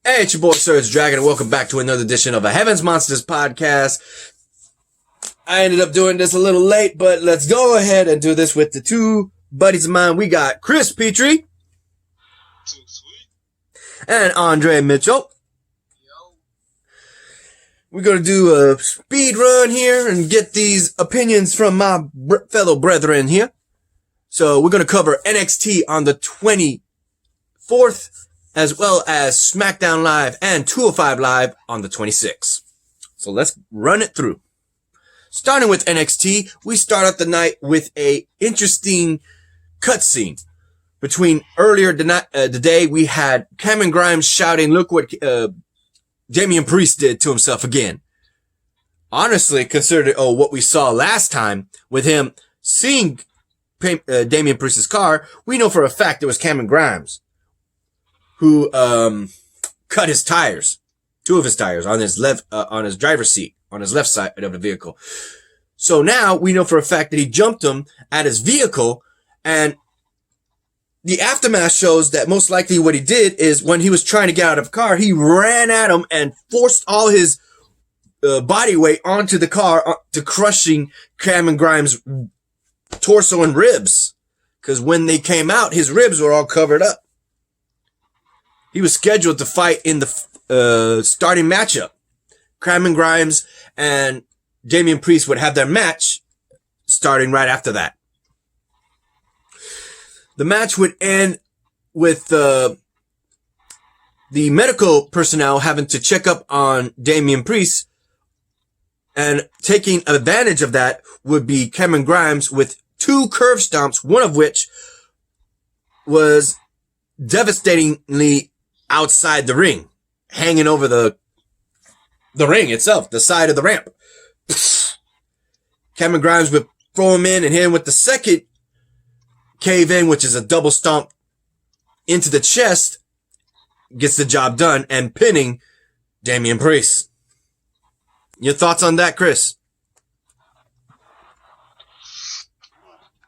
Hey, it's your boy Surge Dragon, and welcome back to another edition of a Heavens Monsters podcast. I ended up doing this a little late, but let's go ahead and do this with the two buddies of mine. We got Chris Petrie. Too sweet. And Andre Mitchell. Yo. We're going to do a speed run here and get these opinions from my fellow brethren here. So we're going to cover NXT on the 24th. As well as Smackdown Live and 205 Live on the 26th. So let's run it through. Starting with NXT, we start out the night with a interesting cutscene. Between earlier today, we had Cameron Grimes shouting, "Look what Damian Priest did to himself again." Honestly, considered what we saw last time with him seeing Damian Priest's car, we know for a fact it was Cameron Grimes who cut his tires, two of his tires on his left, on his driver's seat, on his left side of the vehicle. So now we know for a fact that he jumped him at his vehicle, and the aftermath shows that most likely what he did is when he was trying to get out of the car, he ran at him and forced all his body weight onto the car, to crushing Cameron Grimes' torso and ribs. Because when they came out, his ribs were all covered up. He was scheduled to fight in the starting matchup. Cameron Grimes and Damian Priest would have their match starting right after that. The match would end with the medical personnel having to check up on Damian Priest, and taking advantage of that would be Cameron Grimes with two curve stomps, one of which was devastatingly outside the ring, hanging over the ring itself, the side of the ramp. Cameron Grimes would throw him in and hit him with the second cave in, which is a double stomp into the chest, gets the job done, and pinning Damian Priest. Your thoughts on that, Chris?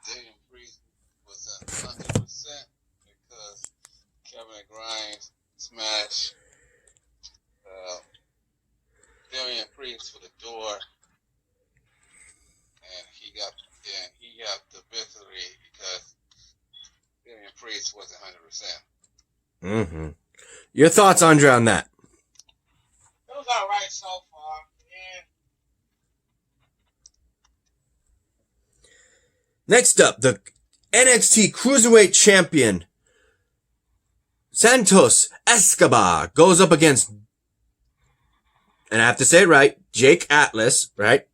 Damian Priest was at 100% because Cameron Grimes smash Damian Priest for the door, and he got the victory because Damian Priest wasn't 100%. Your thoughts, Andre, on that? It was alright so far. Next up, the NXT Cruiserweight Champion Santos Escobar goes up against, and I have to say it right, Jake Atlas, right?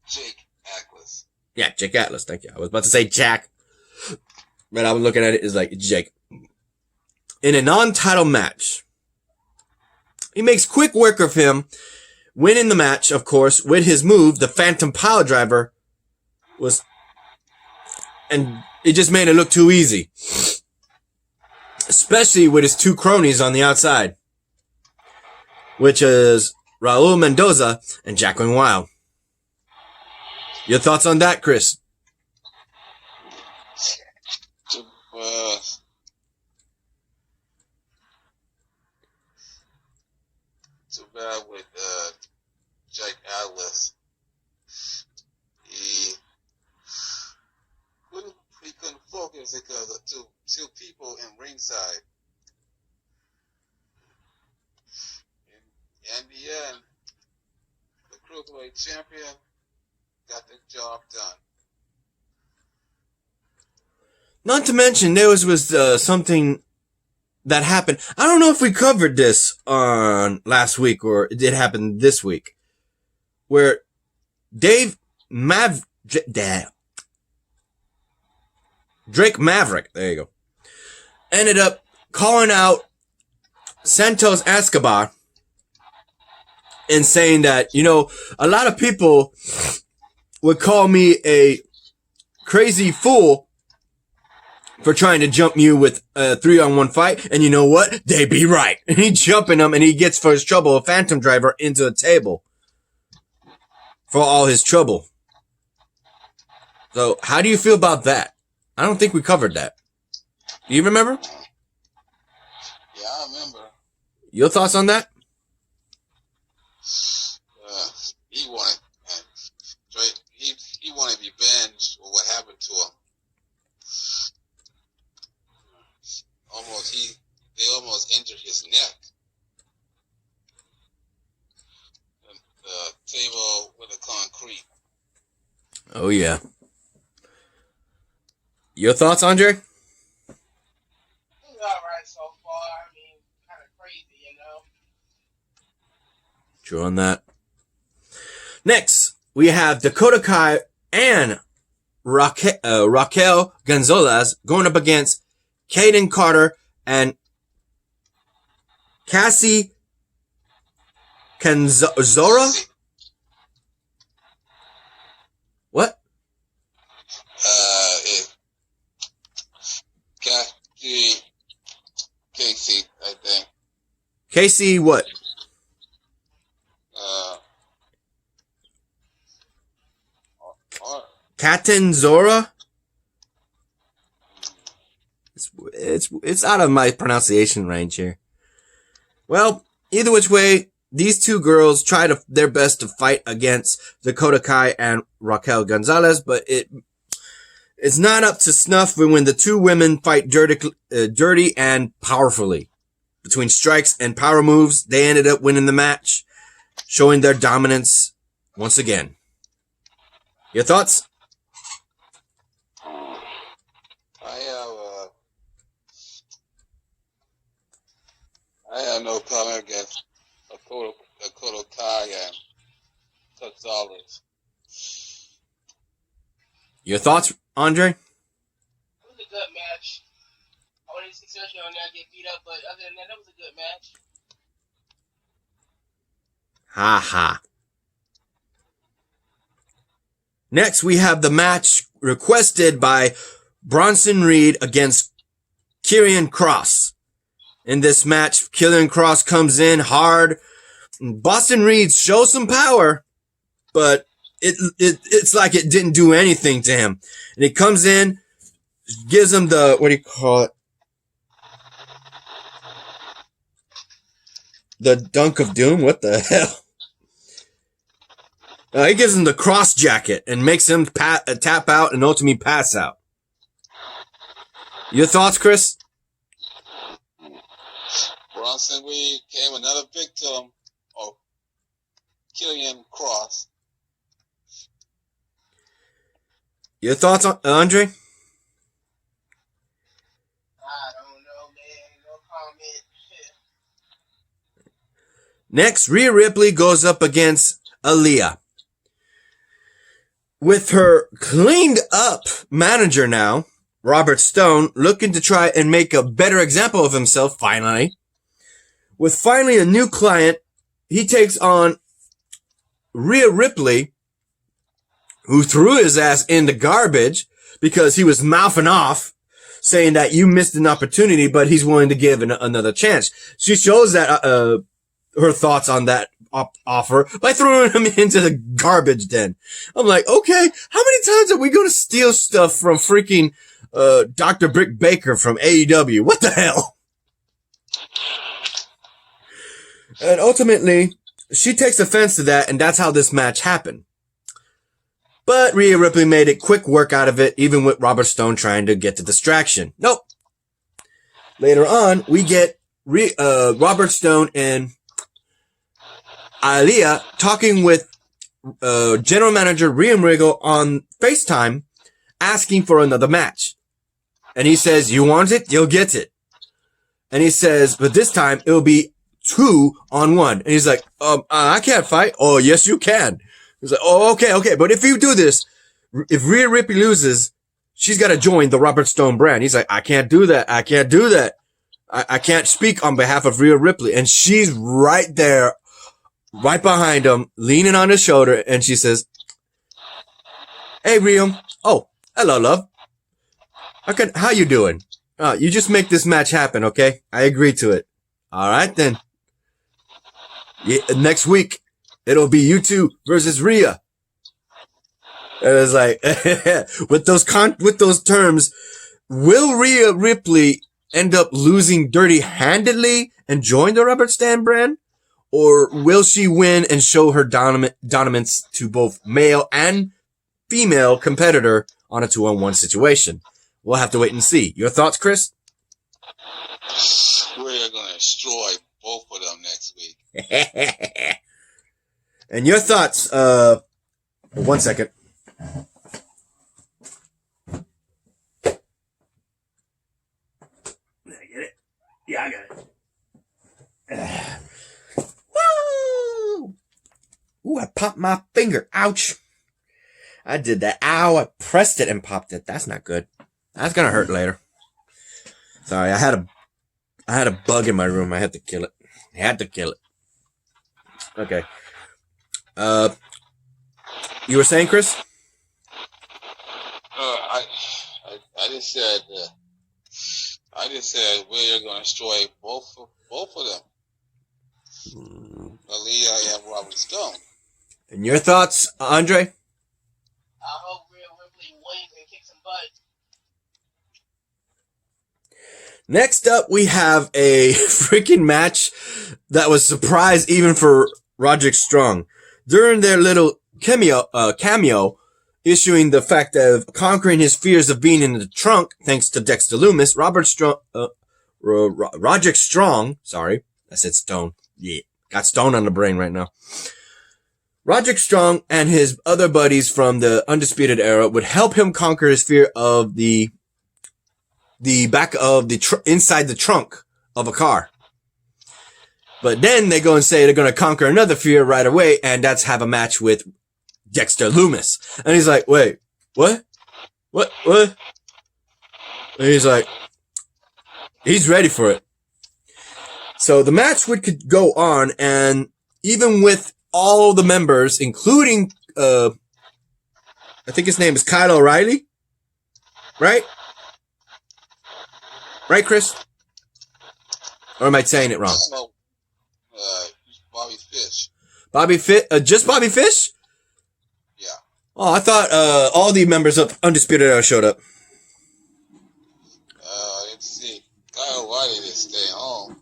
Jake Atlas. Yeah, Jake Atlas, thank you. I was about to say Jack, but I was looking at it as like Jake. In a non-title match. He makes quick work of him, winning the match, of course, with his move, the Phantom Power Driver, and it just made it look too easy. Especially with his two cronies on the outside, which is Raul Mendoza and Jacqueline Wild. Your thoughts on that, Chris? Too bad with Jake Atlas. He couldn't focus because of two people in ringside. In the end, the Cruiserweight Champion got the job done. Not to mention, there was something that happened. I don't know if we covered this on last week or it did happen this week, where Drake Maverick, there you go, ended up calling out Santos Escobar and saying that, a lot of people would call me a crazy fool for trying to jump you with a 3-on-1 fight, and you know what? They be right. And he jumping him, and he gets for his trouble a Phantom Driver into a table for all his trouble. So, how do you feel about that? I don't think we covered that. Do you remember? Yeah, I Your thoughts on that? He wanted, he wanted revenge for what happened to him. They almost injured his neck. The table with the concrete. Oh yeah. Your thoughts, Andre? It's alright so far. I mean, kind of crazy, you know. True on that. Next, we have Dakota Kai and Raquel Gonzalez going up against Kaden Carter and Cassie Canzora? What? Casey, I think. Casey what? Catanzora? It's out of my pronunciation range here. Well, either which way, these two girls try their best to fight against Dakota Kai and Raquel Gonzalez, but it's not up to snuff when the two women fight dirty and powerfully. Between strikes and power moves, they ended up winning the match, showing their dominance once again. Your thoughts? I have no comment against Dakota Kai and Gonzalez. Your thoughts, Andre? It was a good match. I wanted to see Sergio and that get beat up, but other than that, it was a good match. Ha ha. Next, we have the match requested by Bronson Reed against Kirian Cross. In this match, Kirian Cross comes in hard. Boston Reed shows some power, but it's like it didn't do anything to him. And he comes in, gives him the, what do you call it? The Dunk of Doom? What the hell? He gives him the cross jacket and makes him tap out and ultimately pass out. Your thoughts, Chris? Bronson Reed became another victim of Kirian Cross. Your thoughts, Andre? I don't know, man. No comment. Next, Rhea Ripley goes up against Aaliyah. With her cleaned up manager now, Robert Stone, looking to try and make a better example of himself finally. With finally a new client, he takes on Rhea Ripley, who threw his ass in the garbage because he was mouthing off, saying that you missed an opportunity, but he's willing to give another chance. She shows that her thoughts on that offer by throwing him into the garbage den. I'm like, okay, how many times are we going to steal stuff from freaking Dr. Britt Baker from AEW? What the hell? And ultimately, she takes offense to that, and that's how this match happened. But Rhea Ripley made a quick work out of it, even with Robert Stone trying to get the distraction. Nope. Later on, we get Robert Stone and Aaliyah talking with general manager Rhea Ripley on FaceTime, asking for another match. And he says, you want it? You'll get it. And he says, but this time it'll be 2-on-1. And he's like, I can't fight. Oh, yes, you can. He's like, oh, okay. But if you do this, if Rhea Ripley loses, she's got to join the Robert Stone brand. He's like, I can't do that. I can't speak on behalf of Rhea Ripley. And she's right there, right behind him, leaning on his shoulder. And she says, hey, Rhea. Oh, hello, love. How you doing? You just make this match happen, okay? I agree to it. All right, then. Yeah, next week, it'll be you two versus Rhea. And it's like, with those terms, will Rhea Ripley end up losing dirty-handedly and join the rubber stand brand? Or will she win and show her dominance to both male and female competitor on a 2-on-1 situation? We'll have to wait and see. Your thoughts, Chris? We're going to destroy both of them next week. And your thoughts, 1 second. Did I get it? Yeah, I got it. Woo! Ooh, I popped my finger. Ouch. I did that. Ow, I pressed it and popped it. That's not good. That's gonna hurt later. Sorry, I had a bug in my room. I had to kill it. Okay. You were saying, Chris? I just said we're going to destroy both of them. Aaliyah and Robert Stone. And your thoughts, Andre? I hope Rhea Ripley wins and kicks some butt. Next up, we have a freaking match that was surprise even for Roderick Strong. During their little cameo, issuing the fact of conquering his fears of being in the trunk, thanks to Dexter Lumis, Roderick Strong, sorry, I said Stone. Yeah, got Stone on the brain right now. Roderick Strong and his other buddies from the Undisputed Era would help him conquer his fear of the back of the inside the trunk of a car. But then they go and say they're going to conquer another fear right away, and that's have a match with Dexter Lumis. And he's like, wait, what? What? And he's like, he's ready for it. So the match could go on, and even with all the members, including, I think his name is Kyle O'Reilly, right? Right, Chris? Or am I saying it wrong? No, Bobby Fish. Bobby Fish? Just Bobby Fish? Yeah. Oh, I thought all the members of Undisputed Era showed up. Let's see. Kyle O'Reilly didn't stay home.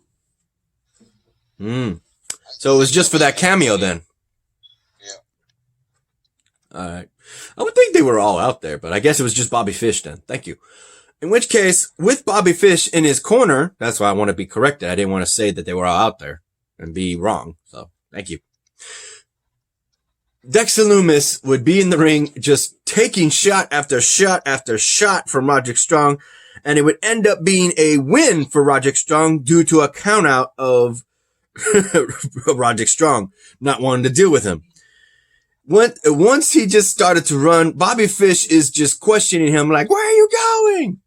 So it was just for that cameo then? Yeah. Alright. I would think they were all out there, but I guess it was just Bobby Fish then. Thank you. In which case, with Bobby Fish in his corner, that's why I want to be corrected. I didn't want to say that they were all out there and be wrong. So, thank you. Dexter Lumis would be in the ring just taking shot after shot after shot from Roderick Strong, and it would end up being a win for Roderick Strong due to a countout of Roderick Strong not wanting to deal with him. Once he just started to run, Bobby Fish is just questioning him like, where are you going?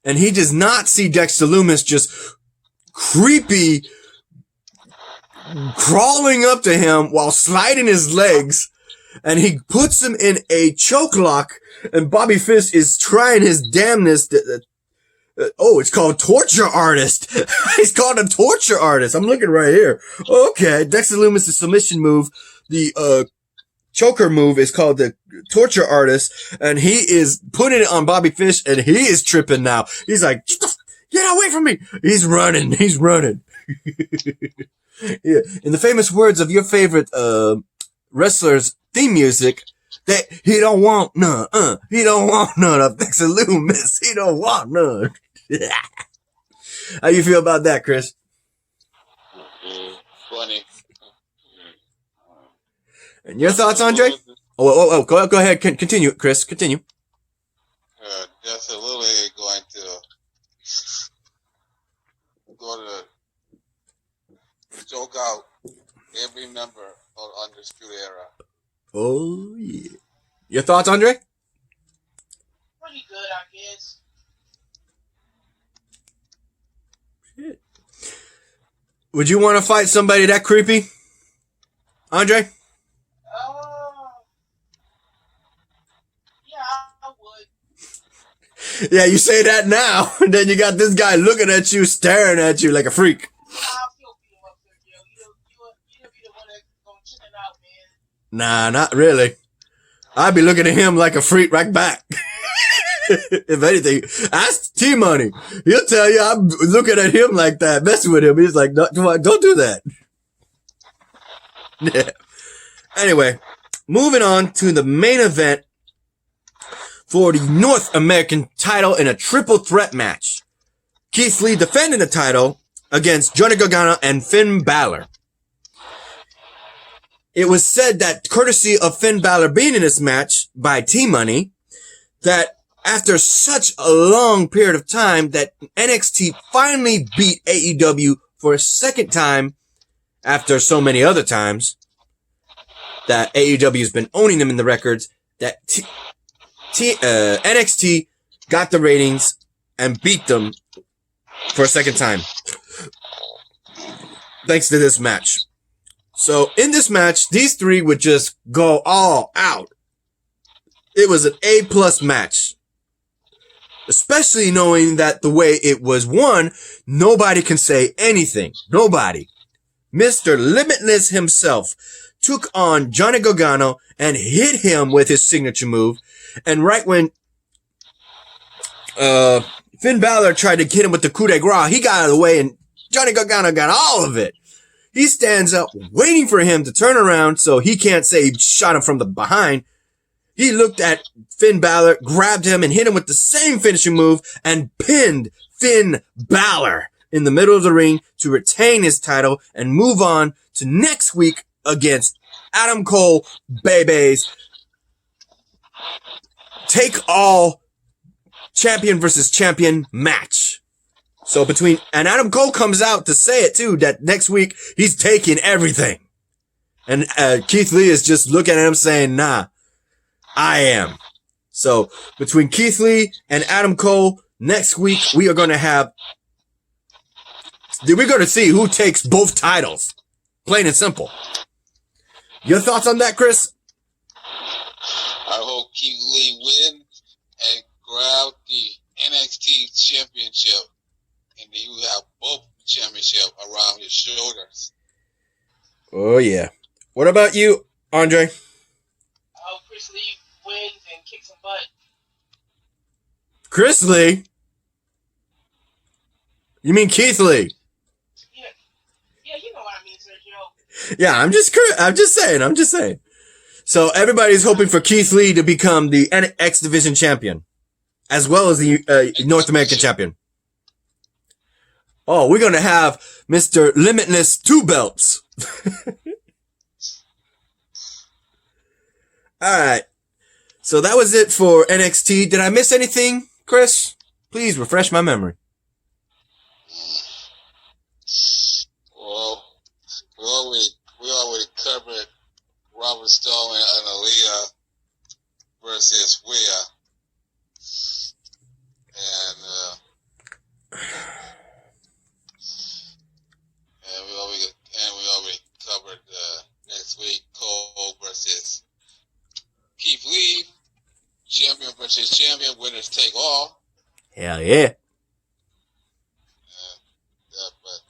And he does not see Dexter Lumis just creepy crawling up to him while sliding his legs, and he puts him in a choke lock, and Bobby Fish is trying his damnness it's called torture artist. He's called a torture artist. I'm looking right here. Okay. Dexter Lumis' submission move, the, choker move is called the torture artist, and he is putting it on Bobby Fish, and he is tripping now. He's like, get away from me. He's running. Yeah. In the famous words of your favorite, wrestler's theme music, that he don't want none. He don't want none of Dexter Lumis. He don't want none. How you feel about that, Chris? Funny. And your thoughts, Andre? Go ahead. Continue, Chris. Continue. Dexter Lumis going to choke out every member of Undisputed Era. Oh, yeah. Your thoughts, Andre? Pretty good, I guess. Shit. Would you want to fight somebody that creepy? Andre? Yeah, I would. Yeah, you say that now, and then you got this guy looking at you, staring at you like a freak. I'll still beat him up there, yo. You be the one that's gonna chicken out, man. Nah, not really. I'd be looking at him like a freak right back. If anything, ask T-Money. He'll tell you I'm looking at him like that, messing with him. He's like, no, don't do that. Yeah. Anyway, moving on to the main event for the North American title in a triple threat match. Keith Lee defending the title against Johnny Gargano and Finn Balor. It was said that courtesy of Finn Balor being in this match by T-Money, that after such a long period of time that NXT finally beat AEW for a second time after so many other times that AEW has been owning them in the records, that NXT got the ratings and beat them for a second time. Thanks to this match. So in this match, these three would just go all out. It was an A+ match. Especially knowing that the way it was won, nobody can say anything. Nobody. Mr. Limitless himself took on Johnny Gargano and hit him with his signature move. And right when Finn Balor tried to hit him with the coup de grace, he got out of the way and Johnny Gargano got all of it. He stands up waiting for him to turn around so he can't say he shot him from the behind. He looked at Finn Balor, grabbed him and hit him with the same finishing move and pinned Finn Balor in the middle of the ring to retain his title and move on to next week against Adam Cole, babies. Take all champion versus champion match. So and Adam Cole comes out to say it too, that next week he's taking everything. And Keith Lee is just looking at him saying, nah, I am. So between Keith Lee and Adam Cole, next week we're going to see who takes both titles. Plain and simple. Your thoughts on that, Chris? I hope Keith Lee win and grab the NXT championship, and then you have both championship around your shoulders. Oh yeah. What about you, Andre? I hope Chris Lee wins and kicks some butt. Chris Lee? You mean Keith Lee? Yeah, you know what I mean, Sergio. Yeah, I'm just saying. So everybody's hoping for Keith Lee to become the X Division champion, as well as the North American champion. Oh, we're going to have Mr. Limitless 2 belts. All right. So that was it for NXT. Did I miss anything, Chris? Please refresh my memory. Well, we already covered Robert Stone and Aaliyah versus Rhea. And we already covered next week Cole versus Keith Lee, champion versus champion, winners take all. Hell yeah. But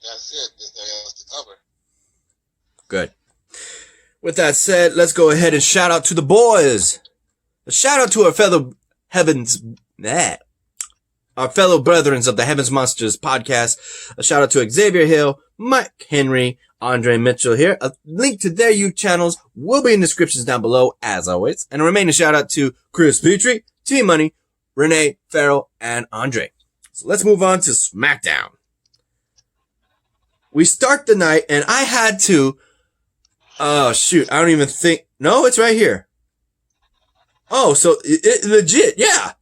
that's it. There's nothing else to cover. Good. With that said, let's go ahead and shout out to the boys. A shout out to our fellow brethrens of the Heavens Monsters podcast. A shout out to Xavier Hill, Mike Henry, Andre Mitchell here. A link to their YouTube channels will be in the descriptions down below, as always. And a remaining shout out to Chris Petrie, T-Money, Renee, Farrell, and Andre. So let's move on to Smackdown. We start the night, and I had to... Oh, shoot. I don't even think... No, it's right here. Oh, so it legit, yeah.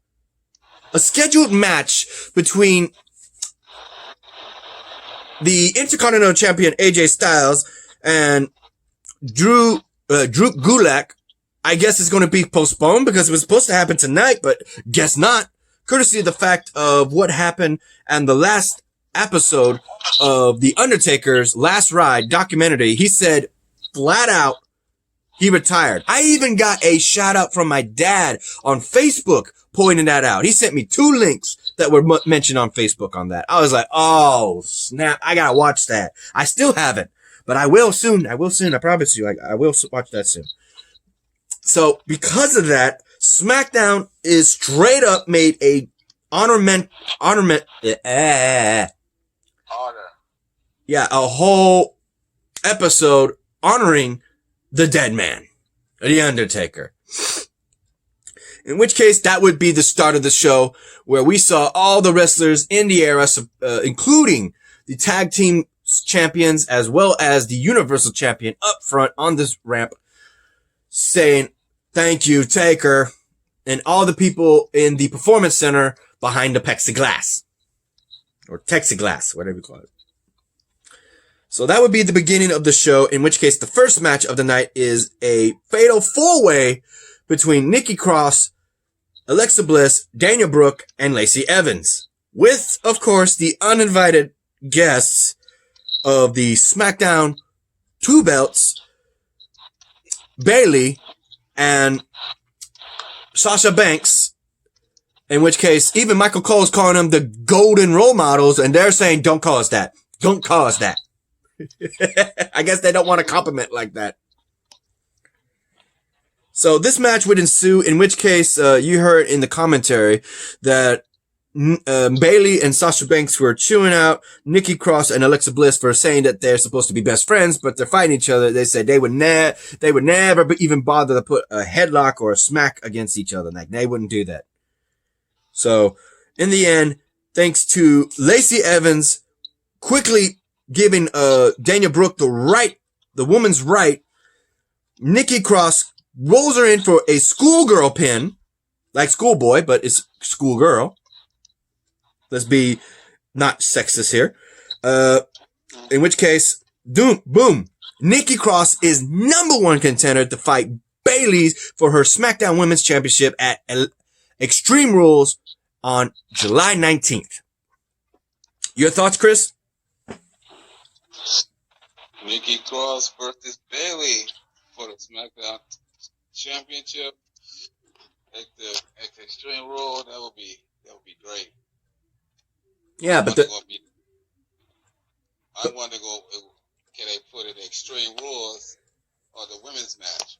A scheduled match between the Intercontinental Champion AJ Styles and Drew Gulak. I guess it's going to be postponed because it was supposed to happen tonight, but guess not. Courtesy of the fact of what happened and the last episode of The Undertaker's Last Ride documentary. He said flat out he retired. I even got a shout out from my dad on Facebook pointing that out. He sent me 2 links that were mentioned on Facebook on that. I was like, oh, snap. I gotta watch that. I still haven't, but I will soon. I promise you. I will watch that soon. So because of that, SmackDown is straight up made a a whole episode honoring the dead man, the Undertaker. In which case, that would be the start of the show, where we saw all the wrestlers in the era, including the tag team champions as well as the Universal Champion up front on this ramp, saying, "Thank you, Taker," and all the people in the Performance Center behind the plexiglass. Or Texiglass, whatever you call it. So that would be the beginning of the show, in which case the first match of the night is a fatal four-way between Nikki Cross, Alexa Bliss, Daniel Brooke, and Lacey Evans. With, of course, the uninvited guests of the SmackDown 2 belts, Bayley and Sasha Banks, in which case even Michael Cole's calling them the golden role models, and they're saying, don't call us that. Don't call us that. I guess they don't want a compliment like that. So this match would ensue, in which case you heard in the commentary that Bayley and Sasha Banks were chewing out Nikki Cross and Alexa Bliss for saying that they're supposed to be best friends, but they're fighting each other. They said they would never even bother to put a headlock or a smack against each other. Like, they wouldn't do that. So in the end, thanks to Lacey Evans quickly giving Daniel Brooke the woman's right, Nikki Cross rolls her in for a schoolgirl pin, like schoolboy, but it's schoolgirl. Let's be not sexist here. In which case, boom. Nikki Cross is number one contender to fight Bayley for her SmackDown Women's Championship at Extreme Rules on July 19th. Your thoughts, Chris? Nikki Cross versus Bayley for the SmackDown Championship at the Extreme Rules. That would be great. Yeah, but I want to go. Can they put it Extreme Rules or the women's match?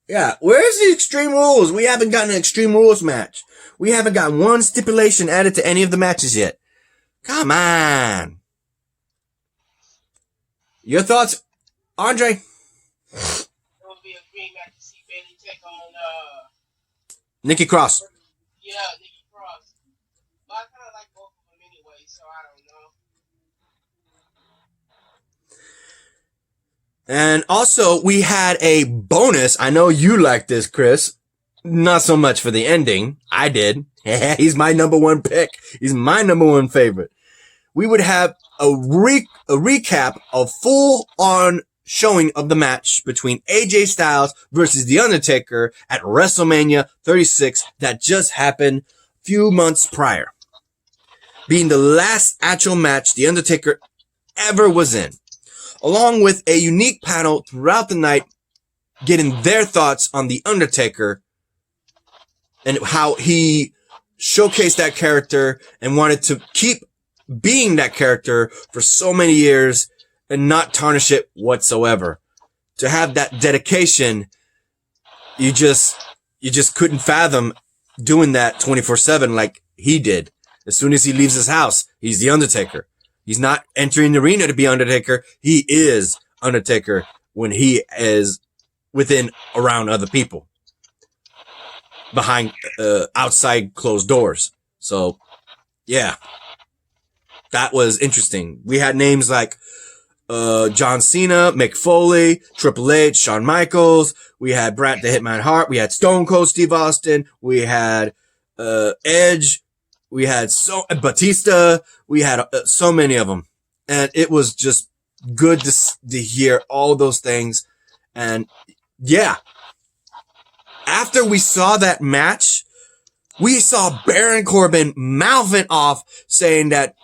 Yeah, where's the Extreme Rules? We haven't gotten an Extreme Rules match. We haven't got one stipulation added to any of the matches yet. Come on. Your thoughts, Andre? It would be a great match to see Bayley take on Nikki Cross. Nikki Cross. But I kind of like both of them anyway, so I don't know. And also, we had a bonus. I know you like this, Chris. Not so much for the ending. I did. He's my number one pick. He's my number one favorite. We would have a recap of full-on showing of the match between AJ Styles versus The Undertaker at WrestleMania 36 that just happened a few months prior, being the last actual match The Undertaker ever was in, along with a unique panel throughout the night getting their thoughts on The Undertaker and how he showcased that character and wanted to keep being that character for so many years and not tarnish it whatsoever. To have that dedication, you just couldn't fathom doing that 24/7 like he did. As soon as he leaves his house, he's The Undertaker. He's not entering the arena to be Undertaker. He is Undertaker when he is around other people, behind, outside closed doors. So, yeah. That was interesting. We had names like John Cena, Mick Foley, Triple H, Shawn Michaels. We had Bret the Hitman Hart. We had Stone Cold Steve Austin. We had Edge. We had Batista. We had so many of them. And it was just good to hear all those things. And yeah, after we saw that match, we saw Baron Corbin mouthing off saying that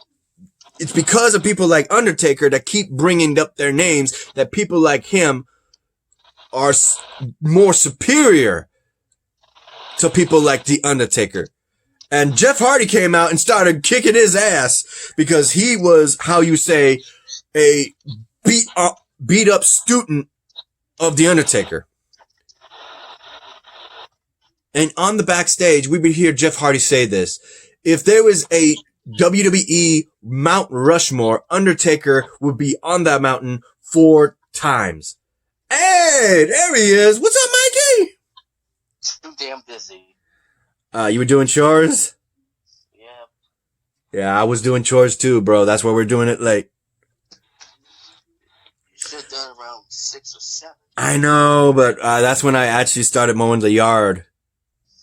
it's because of people like Undertaker that keep bringing up their names that people like him are more superior to people like The Undertaker. And Jeff Hardy came out and started kicking his ass because he was, how you say, a beat up student of The Undertaker. And on the backstage, we would hear Jeff Hardy say this. If there was a WWE Mount Rushmore, Undertaker would be on that mountain 4 times. Hey, there he is. What's up, Mikey? Too damn busy. You were doing chores? Yeah. Yeah, I was doing chores too, bro. That's why we're doing it late. You should have done around 6 or 7. I know, but that's when I actually started mowing the yard.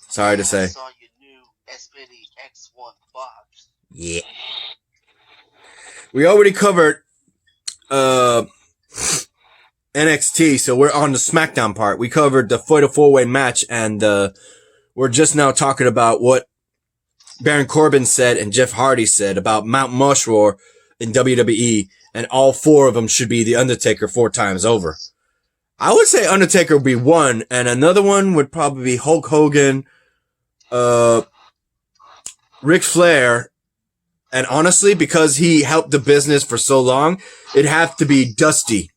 Sorry to say. I saw your new Xfinity X1 box. Yeah. We already covered NXT, so we're on the Smackdown part. We covered the Fatal 4-Way match, and we're just now talking about what Baron Corbin said and Jeff Hardy said about Mount Rushmore in WWE, and all 4 of them should be The Undertaker 4 times over. I would say Undertaker would be 1, and another one would probably be Hulk Hogan, Ric Flair, and honestly, because he helped the business for so long, it'd have to be Dusty.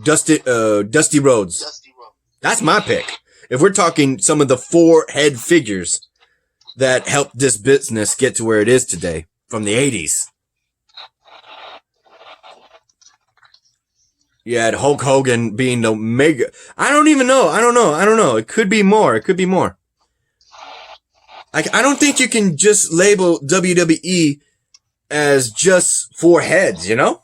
Dusty Rhodes. Dusty Rhodes. That's my pick. If we're talking some of the 4 head figures that helped this business get to where it is today from the 80s. You had Hulk Hogan being the mega. I don't know. It could be more. I don't think you can just label WWE as just 4 heads, you know?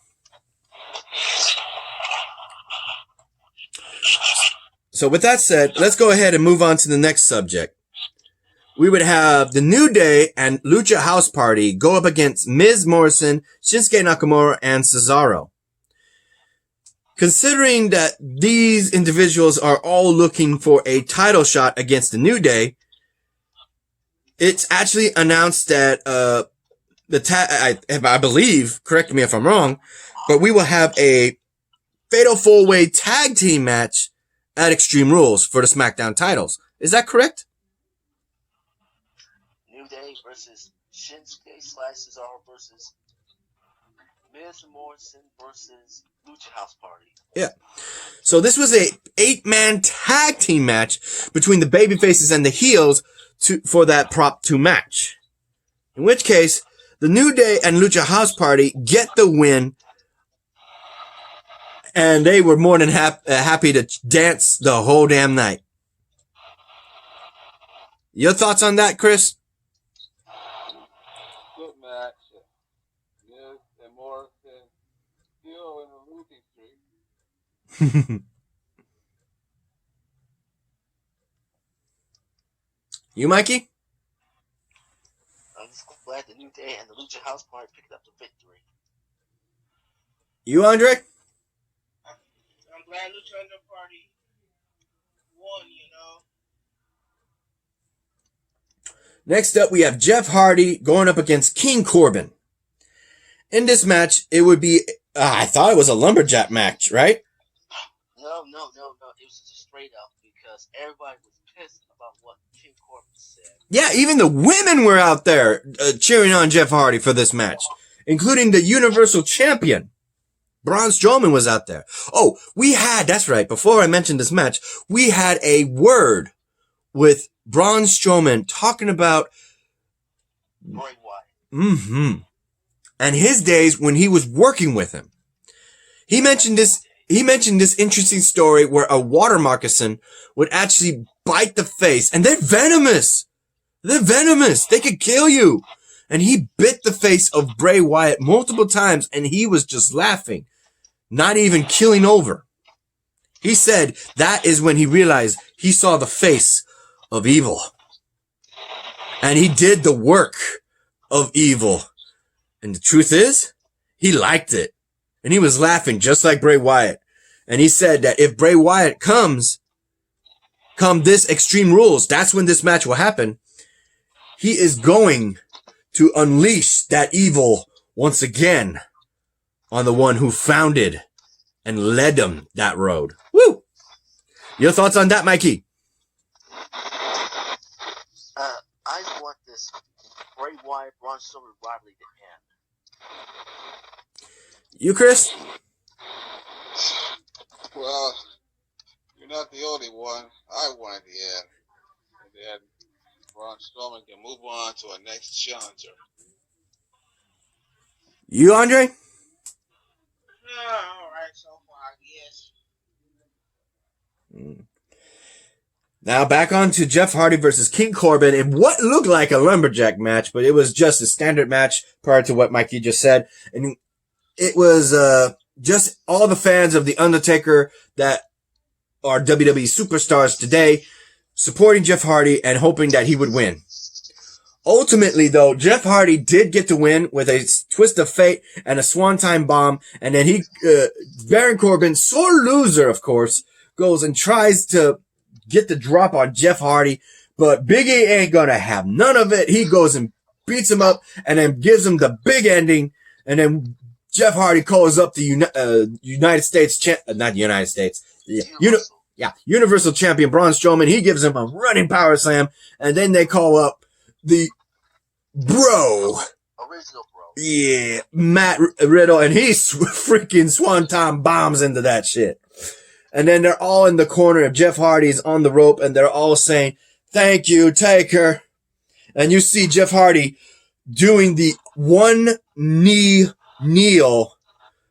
So with that said, let's go ahead and move on to the next subject. We would have the New Day and Lucha House Party go up against Miz Morrison, Shinsuke Nakamura, and Cesaro. Considering that these individuals are all looking for a title shot against the New Day, it's actually announced that I believe, correct me if I'm wrong, but we will have a Fatal 4-Way tag team match at Extreme Rules for the SmackDown titles. Is that correct? New Day versus Shinsuke/Cesaro versus Miz Morrison versus Lucha House Party. Yeah. So this was a 8-man tag team match between the babyfaces and the heels for that Prop 2 match. In which case, the New Day and Lucha House Party get the win, and they were more than happy to dance the whole damn night. Your thoughts on that, Chris? Good match. Miz and Morrison still in a losing streak. You, Mikey? I'm just glad the New Day and the Lucha House Party picked up the victory. You, Andre? I'm glad Lucha Under Party won, you know. Next up, we have Jeff Hardy going up against King Corbin. In this match, it would be, I thought it was a lumberjack match, right? No. It was just straight up because everybody was pissed about what King Corbin said. Yeah, even the women were out there cheering on Jeff Hardy for this match, including the Universal Champion. Braun Strowman was out there. Oh, that's right, before I mentioned this match, we had a word with Braun Strowman talking about Bray Wyatt. And his days when he was working with him. He mentioned this interesting story where a water moccasin would actually bite the face, and they're venomous. They could kill you. And he bit the face of Bray Wyatt multiple times, and he was just laughing, not even killing over. He said that is when he realized he saw the face of evil. And he did the work of evil. And the truth is, he liked it. And he was laughing just like Bray Wyatt. And he said that if Bray Wyatt come this Extreme Rules, that's when this match will happen. He is going to unleash that evil once again on the one who founded and led them that road. Woo! Your thoughts on that, Mikey? I just want this Bray Wyatt Braun Strowman rivalry to end. You, Chris? Well, You're not the only one. I wanted the end. And then Braun Strowman can move on to a next challenger. You, Andre? All right, so far, yes. Now back on to Jeff Hardy versus King Corbin in what looked like a lumberjack match, but it was just a standard match prior to what Mikey just said. And it was just all the fans of The Undertaker that are WWE superstars today supporting Jeff Hardy and hoping that he would win. Ultimately, though, Jeff Hardy did get to win with a twist of fate and a swanton bomb, and then Baron Corbin, sore loser, of course, goes and tries to get the drop on Jeff Hardy, but Big E ain't gonna have none of it. He goes and beats him up and then gives him the big ending, and then Jeff Hardy calls up the United States Universal Champion Braun Strowman. He gives him a running power slam, and then they call up the original bro. Yeah, Matt Riddle, and he freaking swanton bombs into that shit. And then they're all in the corner of Jeff Hardy's on the rope, and they're all saying, "Thank you, Taker." And you see Jeff Hardy doing the one knee kneel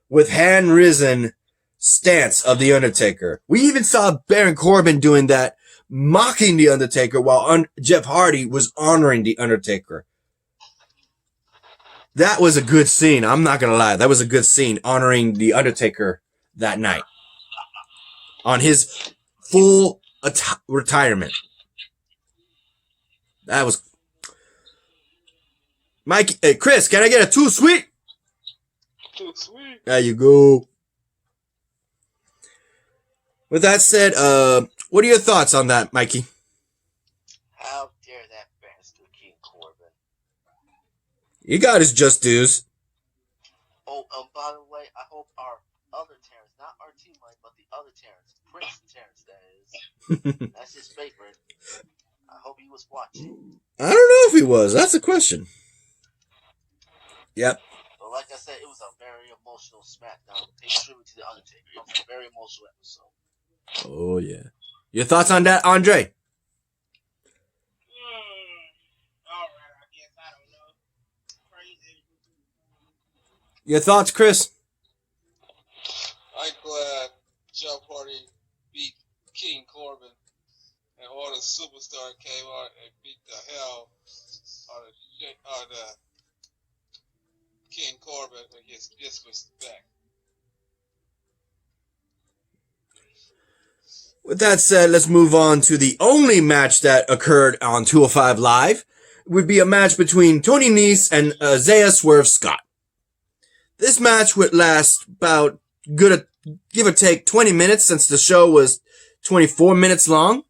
with hand risen stance of The Undertaker. We even saw Baron Corbin doing that, mocking The Undertaker, while Jeff Hardy was honoring The Undertaker. That was a good scene. I'm not going to lie. That was a good scene, honoring The Undertaker that night on his full retirement. That was... Mike, hey, Chris, can I get a too sweet? Too sweet. There you go. With that said, what are your thoughts on that, Mikey? How dare that bastard King Corbin? He got his just dues. Oh, by the way, I hope our other Terrence, not our teammate, but the other Terrence, Prince Terrence, that is. That's his favorite. I hope he was watching. I don't know if he was. That's a question. Yep. But like I said, it was a very emotional Smackdown. Pay tribute to The Undertaker. It was a very emotional episode. Oh, yeah. Your thoughts on that, Andre? Alright, I guess. I don't know. Crazy. Your thoughts, Chris? I'm glad Jeff Hardy beat King Corbin, and all the superstars came out and beat the hell out of King Corbin with his disrespect. With that said, let's move on to the only match that occurred on 205 Live. It would be a match between Tony Nese and Isaiah Swerve Scott. This match would last about give or take 20 minutes, since the show was 24 minutes long.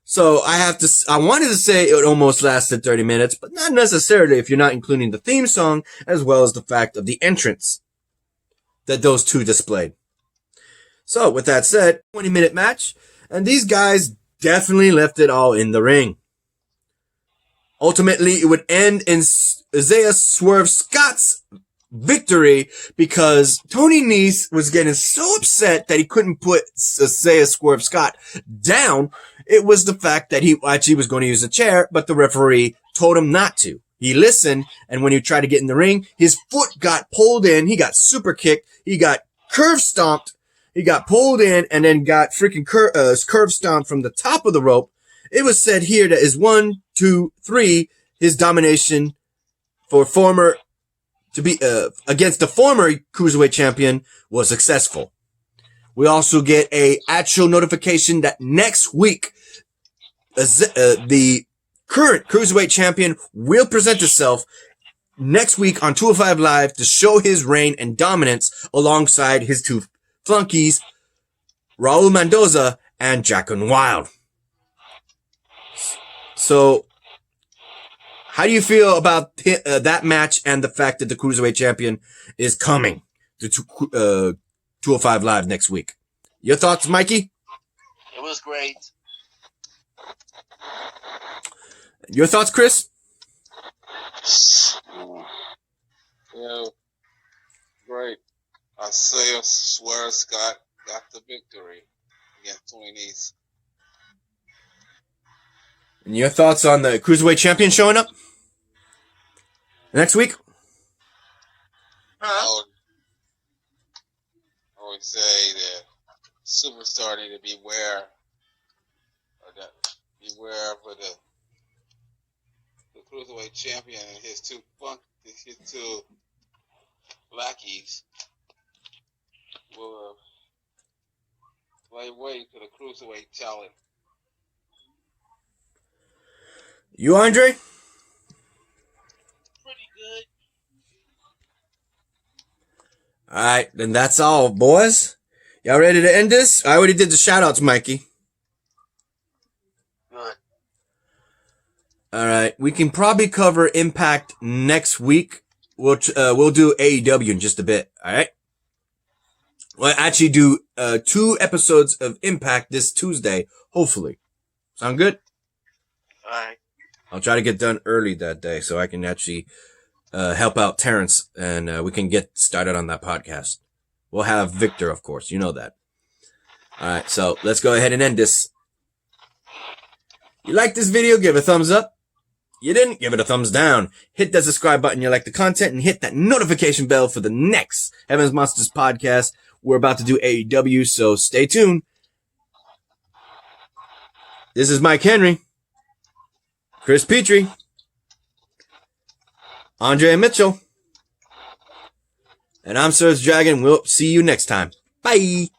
So I wanted to say it almost lasted 30 minutes, but not necessarily if you're not including the theme song, as well as the fact of the entrance that those two displayed. So with that said, 20-minute match, and these guys definitely left it all in the ring. Ultimately, it would end in Isaiah Swerve Scott's victory, because Tony Nese was getting so upset that he couldn't put Isaiah Swerve Scott down. It was the fact that he actually was going to use a chair, but the referee told him not to. He listened, and when he tried to get in the ring, his foot got pulled in. He got super kicked. He got curve stomped. He got pulled in and then got freaking curve stomped from the top of the rope. It was said here that is 1, 2, 3, his domination against the former Cruiserweight champion was successful. We also get a actual notification that next week, the current Cruiserweight champion will present himself next week on 205 Live to show his reign and dominance alongside his two flunkies, Raul Mendoza and Jacqueline Wilde. So, how do you feel about that match and the fact that the Cruiserweight champion is coming to 205 Live next week? Your thoughts, Mikey? It was great. Your thoughts, Chris? Great. Isaiah Swerve Scott got the victory against Tony Nese. And your thoughts on the Cruiserweight Champion showing up next week? I would say that Superstar need to beware for the Cruiserweight Champion and his two lackeys will lay way to the Cruiserweight talent. You, Andre? Pretty good. Alright, then that's all, boys. Y'all ready to end this? I already did the shout-outs, Mikey. Good. Alright, we can probably cover Impact next week. We'll do AEW in just a bit, alright? We'll actually do 2 episodes of Impact this Tuesday, hopefully. Sound good? Alright. I'll try to get done early that day so I can actually help out Terrence and we can get started on that podcast. We'll have Victor, of course. You know that. All right, so let's go ahead and end this. You like this video? Give it a thumbs up. You didn't? Give it a thumbs down. Hit that subscribe button. You like the content and hit that notification bell for the next Heaven's Monsters podcast. We're about to do AEW, so stay tuned. This is Mike Henry. Chris Petrie, Andre Mitchell, and I'm Serge Dragon. We'll see you next time. Bye.